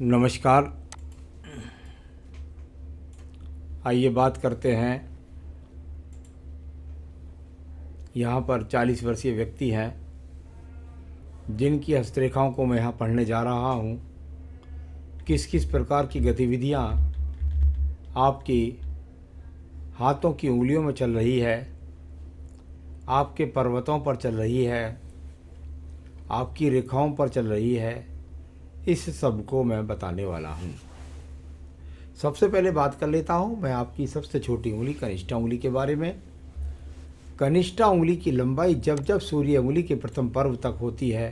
नमस्कार। आइए बात करते हैं। यहाँ पर 40 वर्षीय व्यक्ति हैं जिनकी हस्तरेखाओं को मैं यहाँ पढ़ने जा रहा हूँ। किस किस प्रकार की गतिविधियाँ आपकी हाथों की उंगलियों में चल रही है, आपके पर्वतों पर चल रही है, आपकी रेखाओं पर चल रही है, इस सब को मैं बताने वाला हूँ। सबसे पहले बात कर लेता हूँ मैं आपकी सबसे छोटी उंगली कनिष्ठा उंगली के बारे में। कनिष्ठा उंगली की लंबाई जब जब सूर्य उंगली के प्रथम पर्व तक होती है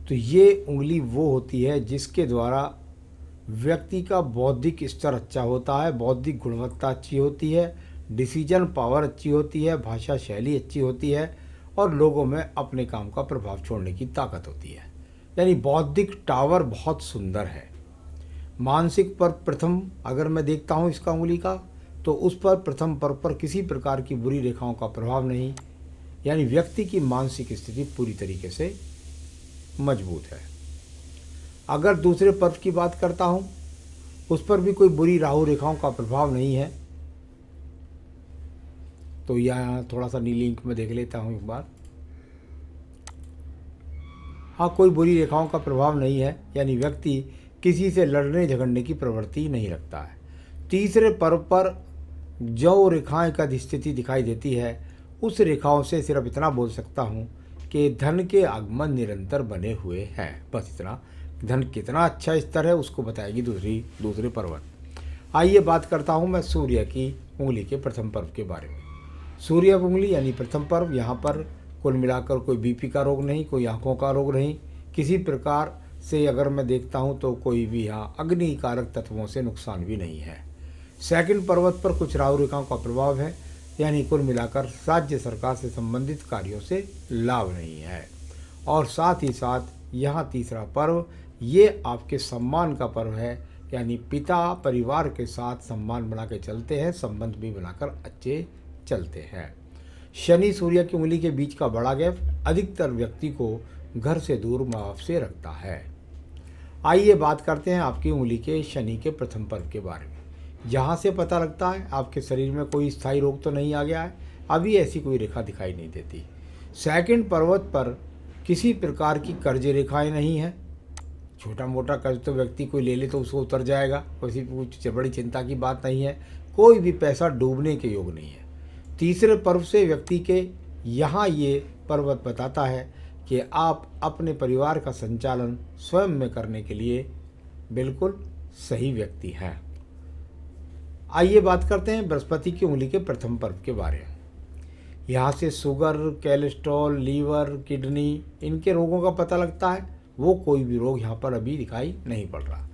तो ये उंगली वो होती है जिसके द्वारा व्यक्ति का बौद्धिक स्तर अच्छा होता है, बौद्धिक गुणवत्ता अच्छी होती है, डिसीजन पावर अच्छी होती है, भाषा शैली अच्छी होती है और लोगों में अपने काम का प्रभाव छोड़ने की ताकत होती है। यानी बौद्धिक टावर बहुत सुंदर है। मानसिक पर प्रथम अगर मैं देखता हूँ इसका उंगली का, तो उस पर प्रथम पर्व पर किसी प्रकार की बुरी रेखाओं का प्रभाव नहीं, यानी व्यक्ति की मानसिक स्थिति पूरी तरीके से मजबूत है। अगर दूसरे पर्व की बात करता हूँ, उस पर भी कोई बुरी राहु रेखाओं का प्रभाव नहीं है। तो यहाँ थोड़ा सा नीली इंक में देख लेता हूँ एक बार। हाँ, कोई बुरी रेखाओं का प्रभाव नहीं है, यानी व्यक्ति किसी से लड़ने झगड़ने की प्रवृत्ति नहीं रखता है। तीसरे पर्व पर जो रेखाएं का स्थिति दिखाई देती है, उस रेखाओं से सिर्फ इतना बोल सकता हूँ कि धन के आगमन निरंतर बने हुए हैं। बस इतना। धन कितना अच्छा स्तर है उसको बताएगी दूसरे पर्व। आइए बात करता हूँ मैं सूर्य की उंगली के प्रथम पर्व के बारे में। सूर्य उंगली यानी प्रथम पर्व, यहाँ पर कुल मिलाकर कोई बीपी का रोग नहीं, कोई आँखों का रोग नहीं, किसी प्रकार से अगर मैं देखता हूँ तो कोई भी यहाँ अग्नि कारक तत्वों से नुकसान भी नहीं है। सेकंड पर्वत पर कुछ राहु रेखाओं का प्रभाव है, यानी कुल मिलाकर राज्य सरकार से संबंधित कार्यों से लाभ नहीं है। और साथ ही साथ यहाँ तीसरा पर्व ये आपके सम्मान का पर्व है, यानी पिता परिवार के साथ सम्मान बना के चलते हैं, संबंध भी बनाकर अच्छे चलते हैं। शनि सूर्य की उंगली के बीच का बड़ा गैप अधिकतर व्यक्ति को घर से दूर माफ से रखता है। आइए बात करते हैं आपकी उंगली के शनि के प्रथम पर्व के बारे में। यहाँ से पता लगता है आपके शरीर में कोई स्थायी रोग तो नहीं आ गया है, अभी ऐसी कोई रेखा दिखाई नहीं देती। सेकंड पर्वत पर किसी प्रकार की कर्ज रेखाएं नहीं है। छोटा मोटा कर्ज तो व्यक्ति कोई ले ले तो उसको उतर जाएगा, किसी कुछ बड़ी चिंता की बात नहीं है। कोई भी पैसा डूबने के योग नहीं है। तीसरे पर्व से व्यक्ति के यहाँ ये पर्वत बताता है कि आप अपने परिवार का संचालन स्वयं में करने के लिए बिल्कुल सही व्यक्ति हैं। आइए बात करते हैं बृहस्पति की उंगली के प्रथम पर्व के बारे में। यहाँ से शुगर, कोलेस्ट्रॉल, लीवर, किडनी इनके रोगों का पता लगता है। वो कोई भी रोग यहाँ पर अभी दिखाई नहीं पड़ रहा।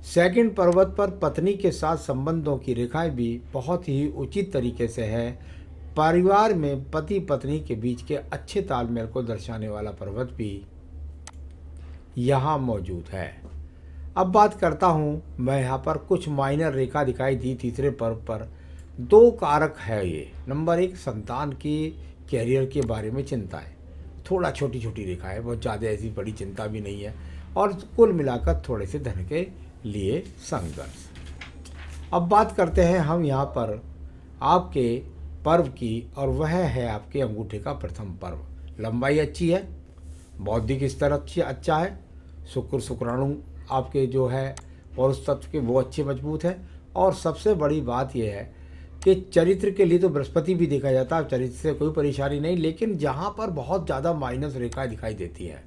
सेकंड पर्वत पर पत्नी के साथ संबंधों की रेखाएं भी बहुत ही उचित तरीके से है। परिवार में पति पत्नी के बीच के अच्छे तालमेल को दर्शाने वाला पर्वत भी यहाँ मौजूद है। अब बात करता हूँ मैं यहाँ पर कुछ माइनर रेखा दिखाई दी तीसरे पर्व पर। दो कारक है ये। नंबर एक, संतान की कैरियर के बारे में चिंता है। थोड़ा छोटी छोटी रेखा है, बहुत ज़्यादा ऐसी बड़ी चिंता भी नहीं है। और कुल मिलाकर थोड़े से धन के लिए संघर्ष। अब बात करते हैं हम यहाँ पर आपके पर्व की, और वह है आपके अंगूठे का प्रथम पर्व। लंबाई अच्छी है, बौद्धिक स्तर अच्छा है, शुक्राणु आपके जो है पौरुष तत्व के वो अच्छे मजबूत है। और सबसे बड़ी बात यह है कि चरित्र के लिए तो बृहस्पति भी देखा जाता है, चरित्र से कोई परेशानी नहीं, लेकिन जहाँ पर बहुत ज़्यादा माइनस रेखाएं दिखाई देती है,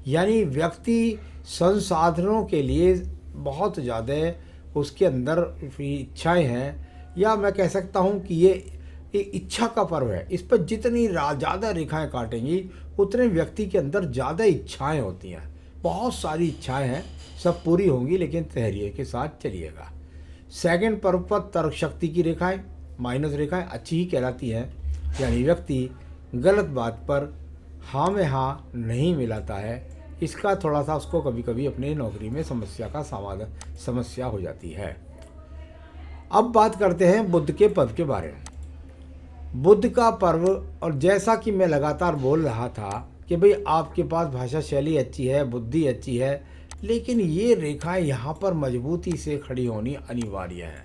यानी व्यक्ति संसाधनों के लिए बहुत ज़्यादा उसके अंदर इच्छाएं हैं, या मैं कह सकता हूँ कि ये इच्छा का पर्व है। इस पर जितनी ज़्यादा रेखाएं काटेंगी उतने व्यक्ति के अंदर ज़्यादा इच्छाएं होती हैं। बहुत सारी इच्छाएं हैं, सब पूरी होंगी, लेकिन धैर्य के साथ चलिएगा। सेकंड पर्व पर तर्क शक्ति की रेखाएं, माइनस रेखाएं अच्छी ही कहलाती हैं, यानी व्यक्ति गलत बात पर हाँ में हाँ नहीं मिलाता है। इसका थोड़ा सा उसको कभी कभी अपने नौकरी में समस्या हो जाती है। अब बात करते हैं बुध के पर्व के बारे में। बुध का पर्व, और जैसा कि मैं लगातार बोल रहा था कि भाई आपके पास भाषा शैली अच्छी है, बुद्धि अच्छी है, लेकिन ये रेखाएं यहाँ पर मजबूती से खड़ी होनी अनिवार्य है।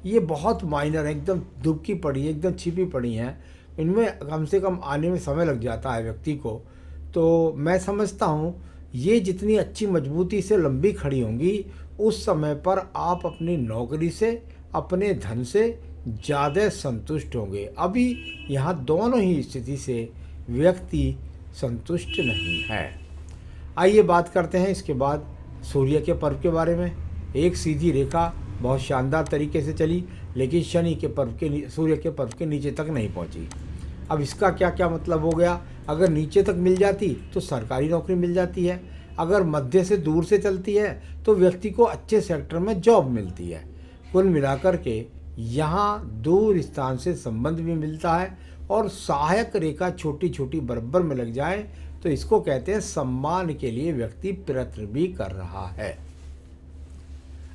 ये बहुत माइनर है, एकदम दुबकी पड़ी है, एकदम छिपी पड़ी हैं, इनमें कम से कम आने में समय लग जाता है व्यक्ति को। तो मैं समझता हूँ ये जितनी अच्छी मजबूती से लंबी खड़ी होंगी, उस समय पर आप अपनी नौकरी से, अपने धन से ज़्यादा संतुष्ट होंगे। अभी यहाँ दोनों ही स्थिति से व्यक्ति संतुष्ट नहीं है। आइए बात करते हैं इसके बाद सूर्य के पर्व के बारे में। एक सीधी रेखा बहुत शानदार तरीके से चली, लेकिन शनि के पर्व के सूर्य के पर्व के नीचे तक नहीं पहुंची। अब इसका क्या क्या मतलब हो गया? अगर नीचे तक मिल जाती तो सरकारी नौकरी मिल जाती है, अगर मध्य से दूर से चलती है तो व्यक्ति को अच्छे सेक्टर में जॉब मिलती है। कुल मिलाकर के यहाँ दूर स्थान से संबंध भी मिलता है, और सहायक रेखा छोटी छोटी बराबर में लग जाए तो इसको कहते हैं सम्मान के लिए व्यक्ति प्रयत्न भी कर रहा है।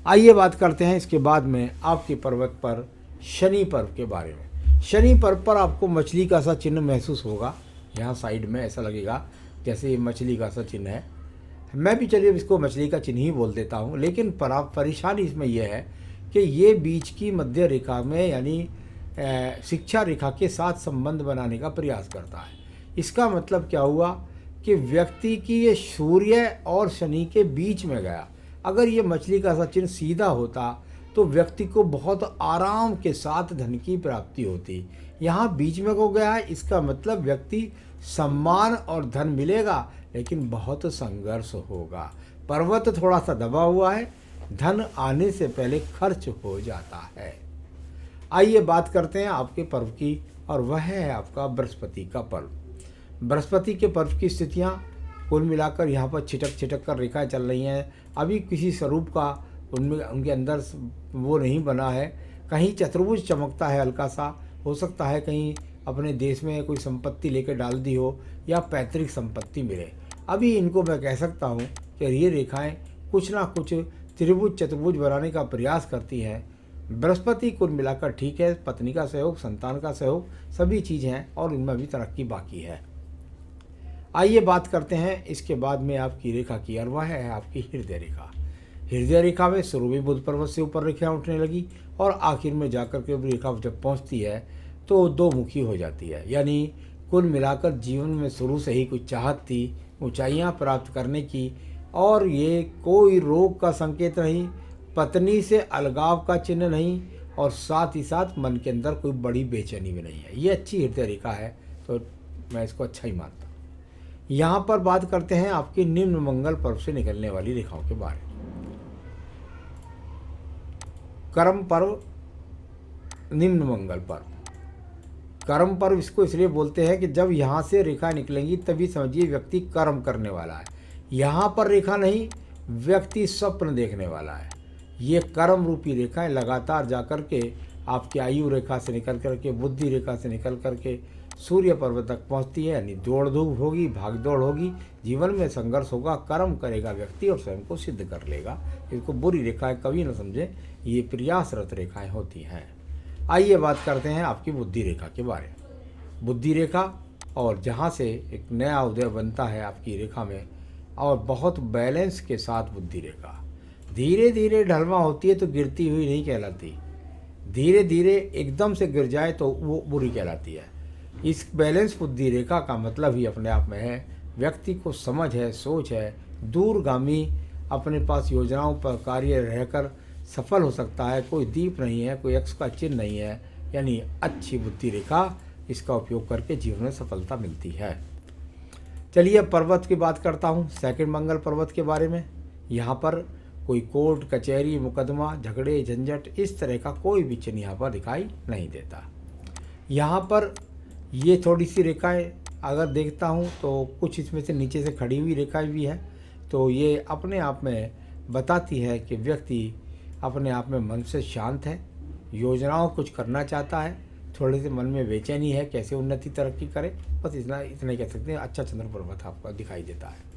आइए बात करते हैं इसके बाद में आपके पर्वत पर शनि पर्व के बारे में। शनि पर्व पर आपको मछली का सा चिन्ह महसूस होगा, यहाँ साइड में ऐसा लगेगा जैसे ये मछली का सा चिन्ह है। मैं भी चलिए इसको मछली का चिन्ह ही बोल देता हूँ, लेकिन परेशानी इसमें यह है कि ये बीच की मध्य रेखा में यानी शिक्षा रेखा के साथ संबंध बनाने का प्रयास करता है। इसका मतलब क्या हुआ कि व्यक्ति की ये सूर्य और शनि के बीच में गया। अगर ये मछली का सा चिन्ह सीधा होता तो व्यक्ति को बहुत आराम के साथ धन की प्राप्ति होती। यहाँ बीच में को गया है, इसका मतलब व्यक्ति सम्मान और धन मिलेगा, लेकिन बहुत संघर्ष होगा। पर्वत थोड़ा सा दबा हुआ है, धन आने से पहले खर्च हो जाता है। आइए बात करते हैं आपके पर्व की, और वह है आपका बृहस्पति का पर्व। बृहस्पति के पर्व की स्थितियाँ कुल मिलाकर यहाँ पर छिटक छिटक कर रेखाएँ चल रही हैं। अभी किसी स्वरूप का उनके अंदर वो नहीं बना है। कहीं चतुर्भुज चमकता है हल्का सा, हो सकता है कहीं अपने देश में कोई संपत्ति लेकर डाल दी हो या पैतृक संपत्ति मिले। अभी इनको मैं कह सकता हूँ कि ये रेखाएं कुछ ना कुछ त्रिभुज चतुर्भुज बनाने का प्रयास करती हैं। बृहस्पति कुल मिलाकर ठीक है, पत्नी का सहयोग, संतान का सहयोग, सभी चीज़ें हैं और उनमें भी तरक्की बाकी है। आइए बात करते हैं इसके बाद में आपकी रेखा की, और वह है आपकी हृदय रेखा। हृदय रेखा में शुरू में बुध पर्वत से ऊपर रेखा उठने लगी, और आखिर में जाकर के रेखा जब पहुंचती है तो दो मुखी हो जाती है। यानी कुल मिलाकर जीवन में शुरू से ही कुछ चाहत थी ऊंचाइयां प्राप्त करने की, और ये कोई रोग का संकेत नहीं, पत्नी से अलगाव का चिन्ह नहीं, और साथ ही साथ मन के अंदर कोई बड़ी बेचैनी भी नहीं है। ये अच्छी हृदय रेखा है, तो मैं इसको अच्छा ही मानता हूँ। यहाँ पर बात करते हैं आपकी निम्न मंगल पर्व से निकलने वाली रेखाओं के बारे में। कर्म पर्व, निम्न मंगल पर्व। कर्म पर्व इसको इसलिए बोलते हैं कि जब यहाँ से रेखा निकलेंगी तभी समझिए व्यक्ति कर्म करने वाला है। यहाँ पर रेखा नहीं, व्यक्ति स्वप्न देखने वाला है। ये कर्म रूपी रेखाएं लगातार जाकर के आपकी आयु रेखा से निकल करके, बुद्धि रेखा से निकल करके सूर्य पर्व तक पहुँचती है। यानी दौड़ धूप होगी, भाग दौड़ होगी, जीवन में संघर्ष होगा, कर्म करेगा व्यक्ति और स्वयं को सिद्ध कर लेगा। इसको बुरी रेखाएं कभी न समझें, ये प्रयासरत रेखाएं होती हैं। आइए बात करते हैं आपकी बुद्धि रेखा के बारे में। बुद्धि रेखा, और जहाँ से एक नया उदय बनता है आपकी रेखा में, और बहुत बैलेंस के साथ बुद्धि रेखा धीरे धीरे ढलवा होती है तो गिरती हुई नहीं कहलाती, धीरे धीरे एकदम से गिर जाए तो वो बुरी कहलाती है। इस बैलेंस बुद्धि रेखा का मतलब ही अपने आप में है व्यक्ति को समझ है, सोच है, दूरगामी अपने पास योजनाओं पर कार्य रहकर सफल हो सकता है। कोई दीप नहीं है, कोई एक्स का चिन्ह नहीं है, यानी अच्छी बुद्धि रेखा, इसका उपयोग करके जीवन में सफलता मिलती है। चलिए पर्वत की बात करता हूँ, सेकंड मंगल पर्वत के बारे में। यहाँ पर कोई कोर्ट कचहरी, मुकदमा, झगड़े, झंझट, इस तरह का कोई भी चिन्ह यहाँ पर दिखाई नहीं देता। यहाँ पर ये थोड़ी सी रेखाएं अगर देखता हूँ तो कुछ इसमें से नीचे से खड़ी हुई रेखाएं भी हैं, तो ये अपने आप में बताती है कि व्यक्ति अपने आप में मन से शांत है, योजनाओं कुछ करना चाहता है, थोड़े से मन में बेचैनी है कैसे उन्नति तरक्की करे, बस इतना ही कह सकते हैं। अच्छा चंद्र पर्वत आपका दिखाई देता है।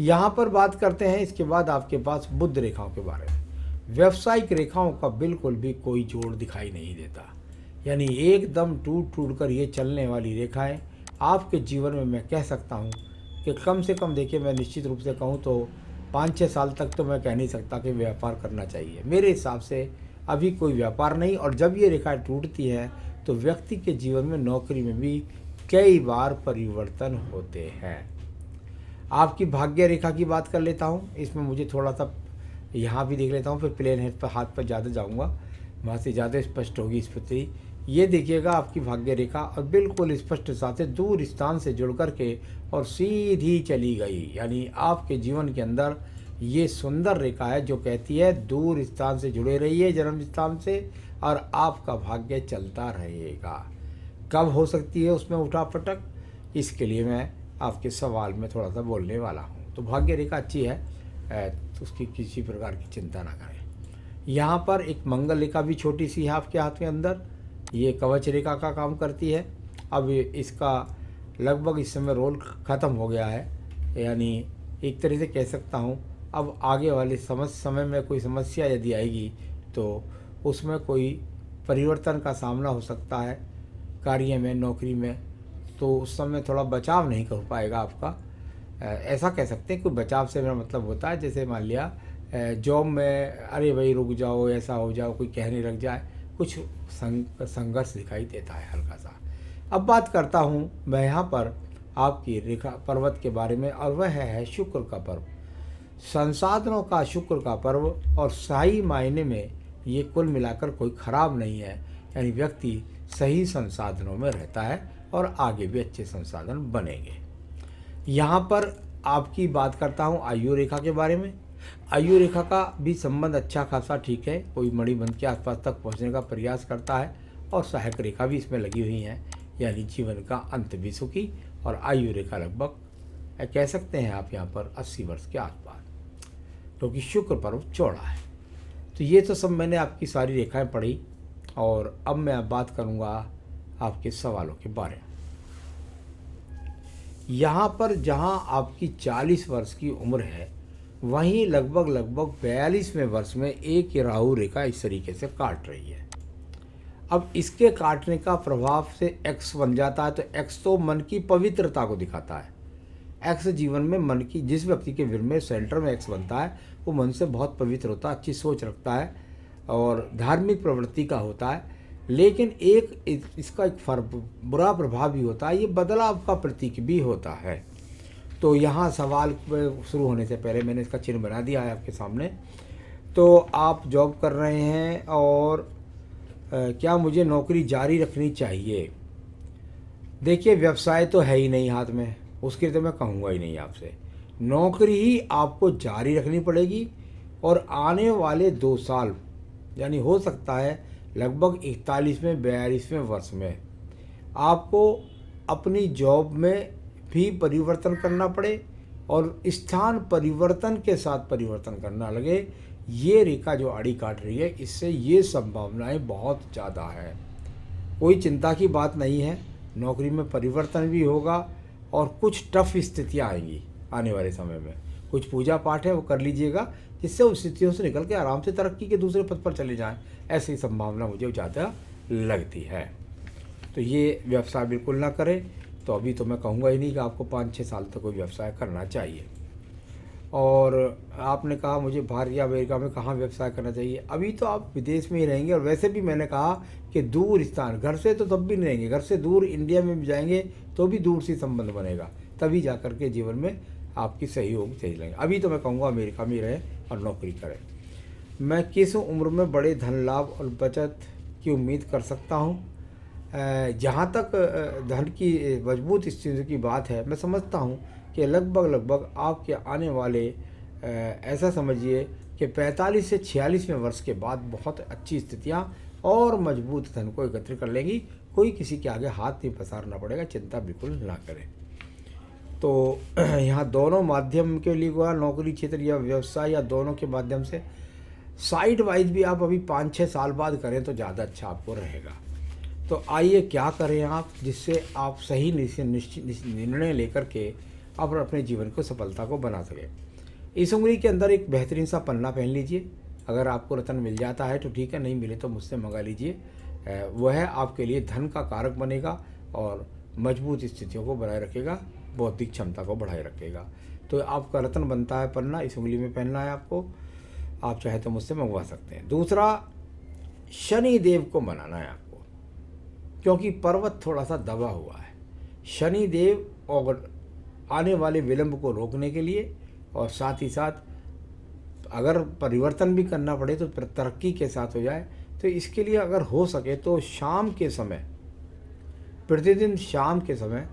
यहाँ पर बात करते हैं इसके बाद आपके पास बुध रेखाओं के बारे में। व्यावसायिक रेखाओं का बिल्कुल भी कोई जोड़ दिखाई नहीं देता, यानी एकदम टूट टूट कर ये चलने वाली रेखाएं आपके जीवन में मैं कह सकता हूँ कि कम से कम देखिए, मैं निश्चित रूप से कहूँ तो 5-6 साल तक तो मैं कह नहीं सकता कि व्यापार करना चाहिए। मेरे हिसाब से अभी कोई व्यापार नहीं। और जब ये रेखा टूटती है तो व्यक्ति के जीवन में, नौकरी में भी कई बार परिवर्तन होते हैं। आपकी भाग्य रेखा की बात कर लेता हूँ। इसमें मुझे थोड़ा सा यहाँ भी देख लेता हूँ, फिर प्लेन हेड पर हाथ पर ज़्यादा जाऊँगा, वहाँ से ज़्यादा स्पष्ट होगी स्थिति। ये देखिएगा आपकी भाग्य रेखा, और बिल्कुल स्पष्ट साथ दूर स्थान से जुड़ कर के और सीधी चली गई। यानी आपके जीवन के अंदर ये सुंदर रेखा है जो कहती है दूर स्थान से जुड़े रहिए जन्म स्थान से, और आपका भाग्य चलता रहेगा। कब हो सकती है उसमें उठापटक, इसके लिए मैं आपके सवाल में थोड़ा सा बोलने वाला हूँ। तो भाग्य रेखा अच्छी है, तो उसकी किसी प्रकार की चिंता ना करें। यहाँ पर एक मंगल रेखा भी छोटी सी है आपके हाथ के अंदर, ये कवच रेखा का काम करती है। अब इसका लगभग इस समय रोल ख़त्म हो गया है, यानी एक तरह से कह सकता हूँ अब आगे वाले समय में कोई समस्या यदि आएगी तो उसमें कोई परिवर्तन का सामना हो सकता है कार्य में, नौकरी में, तो उस समय थोड़ा बचाव नहीं कर पाएगा आपका। ऐसा कह सकते हैं कि बचाव से मेरा मतलब होता है जैसे मान लिया जॉब में अरे भाई रुक जाओ, ऐसा हो जाओ, कोई कहने लग जाए, कुछ संघर्ष दिखाई देता है हल्का सा। अब बात करता हूँ मैं यहाँ पर आपकी रेखा पर्वत के बारे में, और वह है शुक्र का पर्व। संसाधनों का शुक्र का पर्व, और सही मायने में ये कुल मिलाकर कोई खराब नहीं है। यानी व्यक्ति सही संसाधनों में रहता है और आगे भी अच्छे संसाधन बनेंगे। यहाँ पर आपकी बात करता हूँ आयु रेखा के बारे में। आयु रेखा का भी संबंध अच्छा खासा ठीक है, कोई मणिबंध के आसपास तक पहुँचने का प्रयास करता है, और सहायक रेखा भी इसमें लगी हुई हैं, यानी जीवन का अंत भी सुखी। और आयु रेखा लगभग कह सकते हैं आप यहाँ पर 80 वर्ष के आसपास, क्योंकि शुक्र पर्व चौड़ा है। तो ये तो सब मैंने आपकी सारी रेखाएं पढ़ी, और अब मैं बात करूँगा आपके सवालों के बारे में। यहाँ पर जहाँ आपकी 40 वर्ष की उम्र है, वहीं लगभग 42वें वर्ष में एक राहु रेखा इस तरीके से काट रही है। अब इसके काटने का प्रभाव से एक्स बन जाता है, तो एक्स तो मन की पवित्रता को दिखाता है। एक्स जीवन में मन की, जिस व्यक्ति के वीर में सेंटर में एक्स बनता है वो मन से बहुत पवित्र होता है, अच्छी सोच रखता है और धार्मिक प्रवृत्ति का होता है। लेकिन इसका एक बुरा प्रभाव भी होता है, ये बदलाव का प्रतीक भी होता है। तो यहाँ सवाल शुरू होने से पहले मैंने इसका चिन्ह बना दिया है आपके सामने। तो आप जॉब कर रहे हैं, और क्या मुझे नौकरी जारी रखनी चाहिए? देखिए, व्यवसाय तो है ही नहीं हाथ में, उसके लिए तो मैं कहूँगा ही नहीं आपसे। नौकरी ही आपको जारी रखनी पड़ेगी, और आने वाले 2 साल, यानी हो सकता है लगभग 41वें 42वें वर्ष में आपको अपनी जॉब में भी परिवर्तन करना पड़े, और स्थान परिवर्तन के साथ परिवर्तन करना लगे। ये रेखा जो आड़ी काट रही है, इससे ये संभावनाएं बहुत ज़्यादा है। कोई चिंता की बात नहीं है, नौकरी में परिवर्तन भी होगा, और कुछ टफ स्थितियाँ आएंगी आने वाले समय में। कुछ पूजा पाठ है वो कर लीजिएगा, जिससे उस स्थितियों से निकल के आराम से तरक्की के दूसरे पद पर चले जाएं। ऐसी संभावना मुझे ज़्यादा लगती है। तो ये व्यवसाय बिल्कुल ना करें। तो अभी तो मैं कहूँगा ही नहीं कि आपको 5-6 साल तक कोई व्यवसाय करना चाहिए। और आपने कहा मुझे बाहर या अमेरिका में कहाँ व्यवसाय करना चाहिए, अभी तो आप विदेश में ही रहेंगे। और वैसे भी मैंने कहा कि दूर स्थान, घर से तो तब भी नहीं रहेंगे, घर से दूर इंडिया में भी जाएंगे तो भी दूर से संबंध बनेगा, तभी जा कर के जीवन में आपकी सहयोग सही लगेंगे। अभी तो मैं कहूँगा अमेरिका में ही रहें और नौकरी करें। मैं किस उम्र में बड़े धन लाभ और बचत की उम्मीद कर सकता हूँ? जहाँ तक धन की मजबूत स्थिति की बात है, मैं समझता हूँ कि लगभग आपके आने वाले ऐसा समझिए कि 45 से 46वें वर्ष के बाद बहुत अच्छी स्थितियाँ और मजबूत धन को एकत्रित कर लेंगी। कोई किसी के आगे हाथ नहीं पसारना पड़ेगा, चिंता बिल्कुल ना करें। तो यहाँ दोनों माध्यम के लिए हुआ, नौकरी क्षेत्र या व्यवसाय या दोनों के माध्यम से साइड वाइज भी आप अभी 5-6 साल बाद करें तो ज़्यादा अच्छा आपको रहेगा। तो आइए क्या करें आप, जिससे आप सही निर्णय लेकर के आप अपने जीवन को सफलता को बना सकें। इस उंगली के अंदर एक बेहतरीन सा पन्ना पहन लीजिए। अगर आपको रत्न मिल जाता है तो ठीक है, नहीं मिले तो मुझसे मंगा लीजिए। वह आपके लिए धन का कारक बनेगा और मजबूत स्थितियों को बनाए रखेगा, बौद्धिक क्षमता को बढ़ाए रखेगा। तो आपका रत्न बनता है पन्ना, इस उंगली में पहनना है आपको। आप चाहे तो मुझसे मंगवा सकते हैं। दूसरा, शनि देव को मनाना है आपको, क्योंकि पर्वत थोड़ा सा दबा हुआ है। शनि देव और आने वाले विलंब को रोकने के लिए, और साथ ही साथ अगर परिवर्तन भी करना पड़े तो तरक्की के साथ हो जाए, तो इसके लिए अगर हो सके तो शाम के समय, प्रतिदिन शाम के समय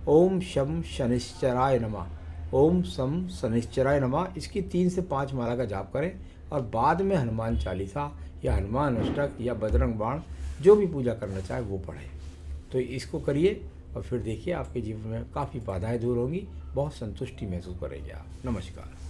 ओम शम शनिश्चराय नमः, ओम शम शनिश्चराय नमः, इसकी 3 से 5 माला का जाप करें, और बाद में हनुमान चालीसा या हनुमान अष्टक या बजरंग बाण, जो भी पूजा करना चाहे वो पढ़ें। तो इसको करिए और फिर देखिए आपके जीवन में काफ़ी बाधाएं दूर होंगी, बहुत संतुष्टि महसूस करेंगे आप। नमस्कार।